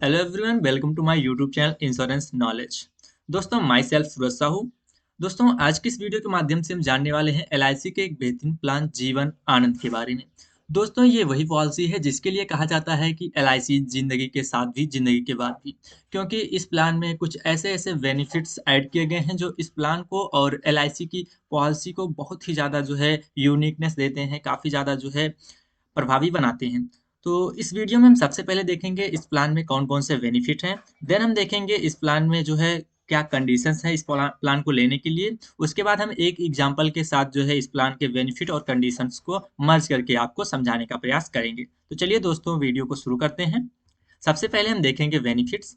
Hello everyone, welcome to my YouTube channel insurance knowledge. दोस्तों, my self सूरज साहू। दोस्तों, आज की इस वीडियो के माध्यम से हम जानने वाले हैं एलआईसी के एक बेहतरीन प्लान जीवन आनंद के बारे में। दोस्तों, ये वही पॉलिसी है जिसके लिए कहा जाता है कि एलआईसी जिंदगी के साथ भी जिंदगी के बाद भी, क्योंकि इस प्लान में कुछ ऐसे ऐसे बेनिफिट्स ऐड किए गए हैं जो इस प्लान को और एलआईसी की पॉलिसी को बहुत ही ज़्यादा जो है यूनिकनेस देते हैं, काफ़ी ज़्यादा जो है प्रभावी बनाते हैं। तो इस वीडियो में हम सबसे पहले देखेंगे इस प्लान में कौन-कौन से बेनिफिट हैं। देन हम देखेंगे इस प्लान में जो है क्या कंडीशंस हैं इस प्लान को लेने के लिए। उसके बाद हम एक एग्जांपल के साथ जो है इस प्लान के बेनिफिट और कंडीशंस को मर्ज करके आपको समझाने का प्रयास करेंगे। तो चलिए दोस्तों, वीडियो को शुरू करते हैं। सबसे पहले हम देखेंगे बेनिफिट्स।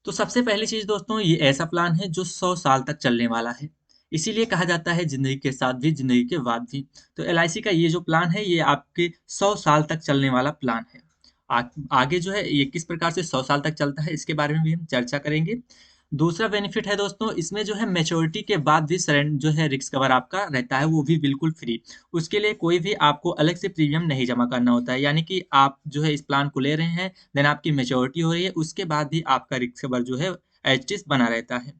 तो सबसे पहली चीज़ दोस्तों, ये ऐसा प्लान है जो 100 साल तक चलने वाला है। इसीलिए कहा जाता है ज़िंदगी के साथ भी, ज़िंदगी के बाद भी। तो एलआईसी का ये जो प्लान है, ये आपके 100 साल तक चलने वाला प्लान है। आ आगे जो है ये किस प्रकार से 100 साल तक चलता है, इसके बारे में भी हम चर्चा करेंगे। दूसरा बेनिफिट है दोस्तों, इसमें जो है मैच्योरिटी के बाद भी जो है रिस्क कवर आपका रहता है, वो भी बिल्कुल फ्री। उसके लिए कोई भी आपको अलग से प्रीमियम नहीं जमा करना होता है। यानी कि आप जो है इस प्लान को ले रहे हैं, देन आपकी मैच्योरिटी हो रही है, उसके बाद भी आपका रिस्क कवर जो है एज इट इज़ बना रहता है।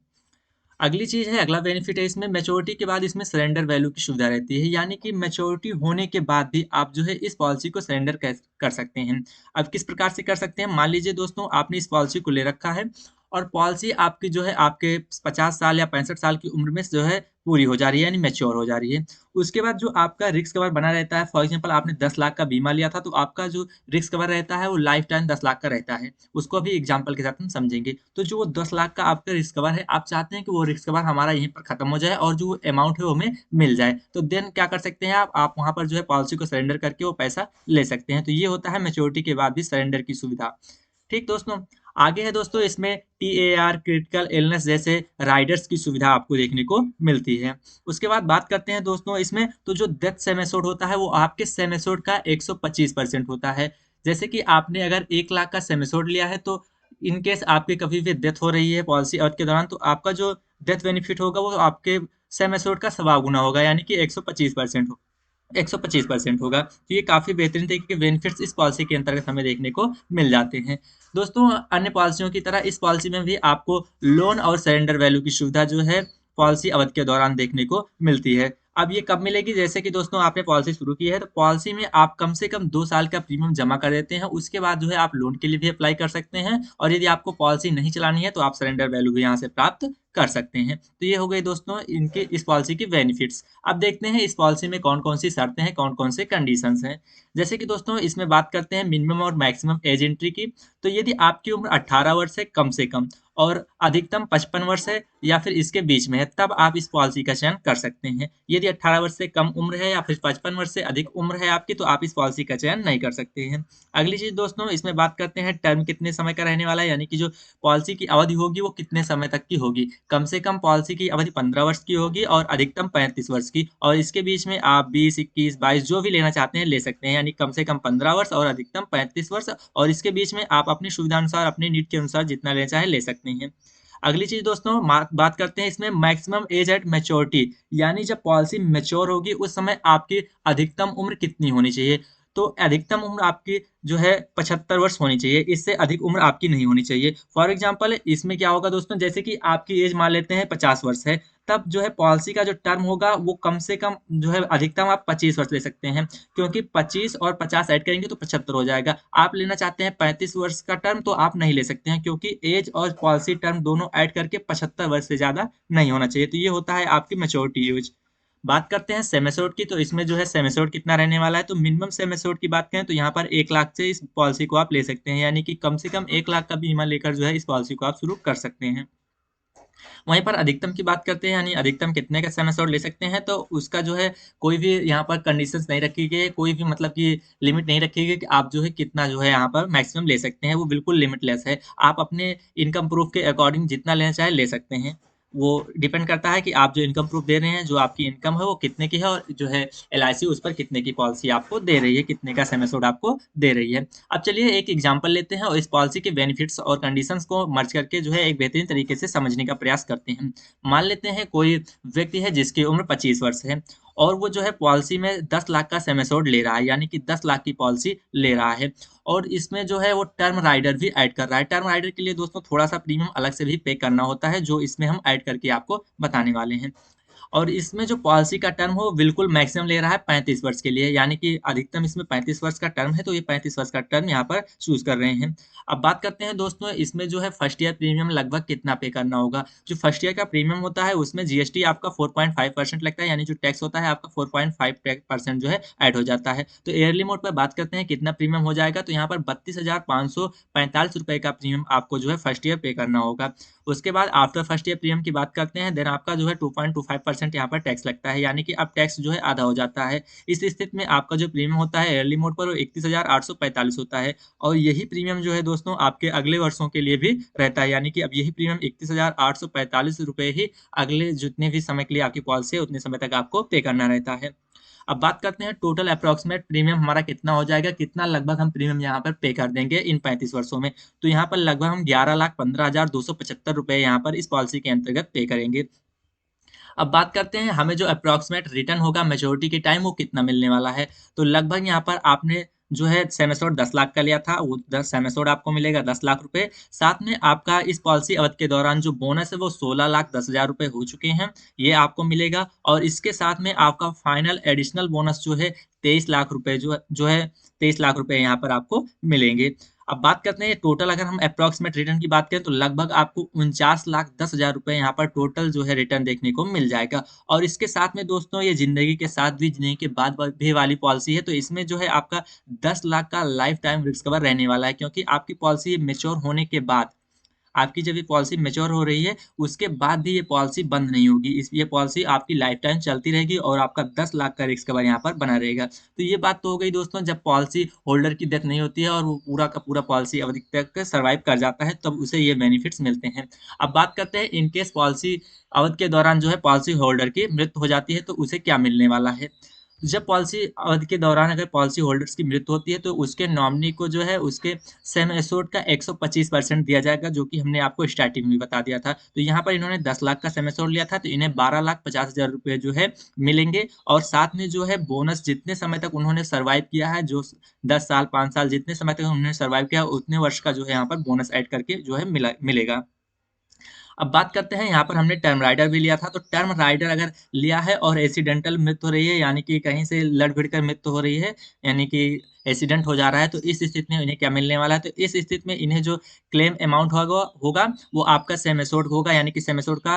अगली चीज़ है, अगला बेनिफिट है इसमें मैच्योरिटी के बाद इसमें सरेंडर वैल्यू की सुविधा रहती है। यानी कि मैच्योरिटी होने के बाद भी आप जो है इस पॉलिसी को सरेंडर कर सकते हैं। अब किस प्रकार से कर सकते हैं? मान लीजिए दोस्तों, आपने इस पॉलिसी को ले रखा है और पॉलिसी आपकी जो है आपके 50 साल या 65 साल की उम्र में जो है पूरी हो जा रही है, यानी मैच्योर हो जा रही है। उसके बाद जो आपका रिस्क कवर बना रहता है, फॉर एग्जांपल आपने 10 लाख का बीमा लिया था, तो आपका जो रिस्क कवर रहता है वो लाइफ टाइम 10 लाख का रहता है। उसको अभी एग्जांपल के साथ हम समझेंगे। तो जो वो 10 लाख का आपका रिस्क कवर है, आप चाहते हैं कि वो रिस्क कवर हमारा यहीं पर खत्म हो जाए और जो अमाउंट है वो हमें मिल जाए। तो देन क्या कर सकते हैं आप वहाँ पर जो है पॉलिसी को सरेंडर करके वो पैसा ले सकते हैं। तो ये होता है मैच्योरिटी के बाद भी सरेंडर की सुविधा। ठीक दोस्तों, आगे है दोस्तों, इसमें टीएआर, क्रिटिकल इलनेस जैसे राइडर्स की सुविधा आपको देखने को मिलती है। उसके बाद बात करते हैं दोस्तों, इसमें तो जो डेथ सम एश्योर्ड होता है वो आपके सम एश्योर्ड का 125% होता है। जैसे कि आपने अगर 1 लाख का सम एश्योर्ड लिया है, तो इन केस आपकी कभी भी डेथ हो रही है पॉलिसी अवधि के दौरान, तो आपका जो डेथ बेनिफिट होगा वो आपके सम एश्योर्ड का सवा गुना होगा, यानी कि 125% 125% होगा। तो ये काफ़ी बेहतरीन तरीके के बेनिफिट्स इस पॉलिसी के अंतर्गत हमें देखने को मिल जाते हैं। दोस्तों, अन्य पॉलिसियों की तरह इस पॉलिसी में भी आपको लोन और सरेंडर वैल्यू की सुविधा जो है पॉलिसी अवधि के दौरान देखने को मिलती है। अब ये कब मिलेगी? जैसे कि दोस्तों आपने पॉलिसी शुरू की है, तो पॉलिसी में आप कम से कम 2 साल का प्रीमियम जमा कर देते हैं। उसके बाद जो है आप लोन के लिए भी अप्लाई कर सकते हैं, और यदि आपको पॉलिसी नहीं चलानी है तो आप सरेंडर वैल्यू भी यहाँ से प्राप्त कर सकते हैं। तो ये हो गई दोस्तों इनके इस पॉलिसी की बेनिफिट्स। अब देखते हैं इस पॉलिसी में कौन-कौन सी शर्तें हैं, कौन-कौन से कंडीशंस हैं। जैसे कि दोस्तों इसमें बात करते हैं मिनिमम और मैक्सिमम एज एंट्री की। तो यदि आपकी उम्र 18 वर्ष है कम से कम, और अधिकतम 55 वर्ष है या फिर इसके बीच में है, तब आप इस पॉलिसी का चयन कर सकते हैं। यदि 18 वर्ष से कम उम्र है या फिर 55 वर्ष से अधिक उम्र है आपकी, तो आप इस पॉलिसी का चयन नहीं कर सकते हैं। अगली चीज़ दोस्तों, इसमें बात करते हैं टर्म कितने समय का रहने वाला है, यानी कि जो पॉलिसी की अवधि होगी वो कितने समय तक की होगी। कम से कम पॉलिसी की अवधि 15 वर्ष की होगी और अधिकतम 35 वर्ष की, और इसके बीच में आप 20, 21, 22 जो भी लेना चाहते हैं ले सकते हैं। यानी कम से कम 15 वर्ष और अधिकतम 35 वर्ष, और इसके बीच में आप अपनी सुविधा अनुसार, अपनी नीड के अनुसार जितना लेना चाहें ले सकते हैं। अगली चीज़ दोस्तों, बात करते हैं इसमें मैक्सिमम एज एट मैच्योरिटी। यानी जब पॉलिसी मैच्योर होगी उस समय आपकी अधिकतम उम्र कितनी होनी चाहिए। तो अधिकतम उम्र आपकी जो है 75 वर्ष होनी चाहिए, इससे अधिक उम्र आपकी नहीं होनी चाहिए। फॉर एग्जांपल इसमें क्या होगा दोस्तों, जैसे कि आपकी एज मान लेते हैं 50 वर्ष है, तब जो है पॉलिसी का जो टर्म होगा वो कम से कम जो है अधिकतम आप 25 वर्ष ले सकते हैं, क्योंकि 25 और 50 ऐड करेंगे तो 75 हो जाएगा। आप लेना चाहते हैं 35 वर्ष का टर्म, तो आप नहीं ले सकते हैं, क्योंकि एज और पॉलिसी टर्म दोनों ऐड करके 75 वर्ष से ज़्यादा नहीं होना चाहिए। तो ये होता है आपकी मैच्योरिटी एज। बात करते हैं सेम एश्योर्ड की। तो इसमें जो है सेम एश्योर्ड कितना रहने वाला है, तो मिनिमम सेम एश्योर्ड की बात करें तो यहाँ पर 1 लाख से इस पॉलिसी को आप ले सकते हैं, यानी कि कम से कम 1 लाख का बीमा लेकर जो है इस पॉलिसी को आप शुरू कर सकते हैं। वहीं पर अधिकतम की बात करते हैं, यानी अधिकतम कितने का सम एश्योर्ड ले सकते हैं, तो उसका जो है कोई भी यहाँ पर कंडीशंस नहीं रखी गई है, कोई भी मतलब कि लिमिट नहीं रखी गई कि आप जो है कितना जो है यहाँ पर मैक्सिमम ले सकते हैं। वो बिल्कुल लिमिटलेस है। आप अपने इनकम प्रूफ के अकॉर्डिंग जितना लेना चाहे ले सकते हैं। वो डिपेंड करता है कि आप जो इनकम प्रूफ दे रहे हैं, जो आपकी इनकम है वो कितने की है, और जो है एलआईसी उस पर कितने की पॉलिसी आपको दे रही है, कितने का सम एश्योर्ड आपको दे रही है। अब चलिए एक एग्जांपल लेते हैं और इस पॉलिसी के बेनिफिट्स और कंडीशंस को मर्ज करके जो है एक बेहतरीन तरीके से समझने का प्रयास करते हैं। मान लेते हैं कोई व्यक्ति है जिसकी उम्र 25 वर्ष है, और वो जो है पॉलिसी में 10 लाख का सम एश्योर्ड ले रहा है, यानी कि 10 लाख की पॉलिसी ले रहा है। और इसमें जो है वो टर्म राइडर भी ऐड कर रहा है। टर्म राइडर के लिए दोस्तों थोड़ा-सा प्रीमियम अलग से भी पे करना होता है, जो इसमें हम ऐड करके आपको बताने वाले हैं। और इसमें जो पॉलिसी का टर्म हो बिल्कुल मैक्सिमम ले रहा है 35 वर्ष के लिए, यानी कि अधिकतम इसमें 35 वर्ष का टर्म है, तो ये 35 वर्ष का टर्म यहाँ पर चूज़ कर रहे हैं। अब बात करते हैं दोस्तों इसमें जो है फर्स्ट ईयर प्रीमियम लगभग कितना पे करना होगा। जो फर्स्ट ईयर का प्रीमियम होता है उसमें जीएसटी आपका 4.5% लगता है, यानी जो टैक्स होता है आपका 4.5% जो है ऐड हो जाता है। तो ईयरली मोड पर बात करते हैं कितना प्रीमियम हो जाएगा, तो यहाँ पर 32,545 रुपए का प्रीमियम आपको जो है फर्स्ट ईयर पे करना होगा। उसके बाद आफ्टर फर्स्ट ईयर प्रीमियम की बात करते हैं, देन आपका जो है 2.25% यहाँ पर टैक्स लगता है, यानी कि अब टैक्स जो है आधा हो जाता है। इस स्थिति में आपका जो प्रीमियम होता है ईयरली मोड पर वो 31,845 होता है, और यही प्रीमियम जो है दोस्तों आपके अगले वर्षों के लिए भी रहता है, यानी कि अब यही प्रीमियम 31,845 रुपए ही अगले जितने भी समय के लिए आपकी पॉलिसी है उतने समय तक आपको पे करना रहता है। अब बात करते हैं टोटल अप्रॉक्सिमेट प्रीमियम हमारा कितना हो जाएगा, कितना लगभग हम प्रीमियम यहाँ पर पे कर देंगे इन 35 वर्षों में। तो यहाँ पर लगभग हम 11,15,275 रुपए यहाँ पर इस पॉलिसी के अंतर्गत पे करेंगे। अब बात करते हैं हमें जो अप्रॉक्सिमेट रिटर्न होगा मैच्योरिटी के टाइम वो कितना मिलने वाला है। तो लगभग यहाँ पर आपने जो है सम एश्योर्ड 10 लाख का लिया था, वो सम एश्योर्ड आपको मिलेगा 10 लाख रुपए। साथ में आपका इस पॉलिसी अवधि के दौरान जो बोनस है वो 16,10,000 रुपए हो चुके हैं, ये आपको मिलेगा। और इसके साथ में आपका फाइनल एडिशनल बोनस जो है 23 लाख रुपए जो है 23 लाख रुपए यहाँ पर आपको मिलेंगे। अब बात करते हैं टोटल, अगर हम अप्रॉक्सिमेट रिटर्न की बात करें तो लगभग आपको 49,10,000 रुपए यहाँ पर टोटल जो है रिटर्न देखने को मिल जाएगा। और इसके साथ में दोस्तों ये ज़िंदगी के साथ भी जीने के बाद भी वाली पॉलिसी है, तो इसमें जो है आपका 10 लाख का लाइफ टाइम रिस्क कवर रहने वाला है, क्योंकि आपकी पॉलिसी मैच्योर होने के बाद, आपकी जब ये पॉलिसी मैच्योर हो रही है, उसके बाद भी ये पॉलिसी बंद नहीं होगी। इस ये पॉलिसी आपकी लाइफ टाइम चलती रहेगी और आपका 10 लाख का रिस्क कवर यहाँ पर बना रहेगा। तो ये बात तो हो गई दोस्तों जब पॉलिसी होल्डर की डेथ नहीं होती है और वो पूरा का पूरा पॉलिसी अवधि तक सर्वाइव कर जाता है, तब उसे ये बेनिफिट्स मिलते हैं। अब बात करते हैं इन केस पॉलिसी अवधि के दौरान जो है पॉलिसी होल्डर की मृत्यु हो जाती है, तो उसे क्या मिलने वाला है। जब पॉलिसी अवधि के दौरान अगर पॉलिसी होल्डर्स की मृत्यु होती है, तो उसके नॉमिनी को जो है उसके सम एश्योर्ड का 125% दिया जाएगा, जो कि हमने आपको स्टार्टिंग में भी बता दिया था। तो यहाँ पर इन्होंने 10 लाख का सम एश्योर्ड लिया था, तो इन्हें 12,50,000 रुपए जो है मिलेंगे। और साथ में जो है बोनस जितने समय तक उन्होंने सर्वाइव किया है, जो 10 साल 5 साल जितने समय तक उन्होंने सर्वाइव किया उतने वर्ष का जो है यहाँ पर बोनस ऐड करके जो है मिलेगा। अब बात करते हैं, यहाँ पर हमने टर्म राइडर भी लिया था, तो टर्म राइडर अगर लिया है और एक्सीडेंटल मृत्यु हो रही है, यानी कि कहीं से लड़-भिड़ कर मृत्यु हो रही है, यानी कि एक्सीडेंट हो जा रहा है, तो इस स्थिति में इन्हें क्या मिलने वाला है? तो इस स्थिति में इन्हें जो क्लेम अमाउंट होगा होगा वो आपका सम एश्योर्ड होगा, यानी कि सम एश्योर्ड का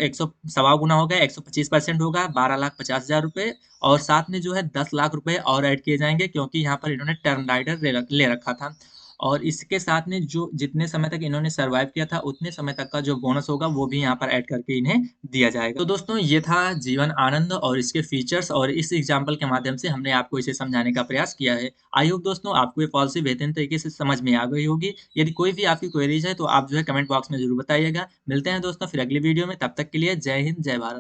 100 सवा गुना होगा, 125% होगा, 12,50,000 रुपए। और साथ में जो है 10 लाख रुपए और ऐड किए जाएँगे, क्योंकि यहाँ पर इन्होंने टर्म राइडर ले रखा था। और इसके साथ में जो जितने समय तक इन्होंने सर्वाइव किया था, उतने समय तक का जो बोनस होगा, वो भी यहाँ पर ऐड करके इन्हें दिया जाएगा। तो दोस्तों ये था जीवन आनंद और इसके फीचर्स, और इस एग्ज़ाम्पल के माध्यम से हमने आपको इसे समझाने का प्रयास किया है। आई होप दोस्तों आपको ये पॉलिसी बेहतरीन तरीके से समझ में आ गई होगी। यदि कोई भी आपकी क्वेरीज़ है, तो आप जो है कमेंट बॉक्स में ज़रूर बताइएगा। मिलते हैं दोस्तों फिर अगली वीडियो में, तब तक के लिए जय हिंद, जय भारत।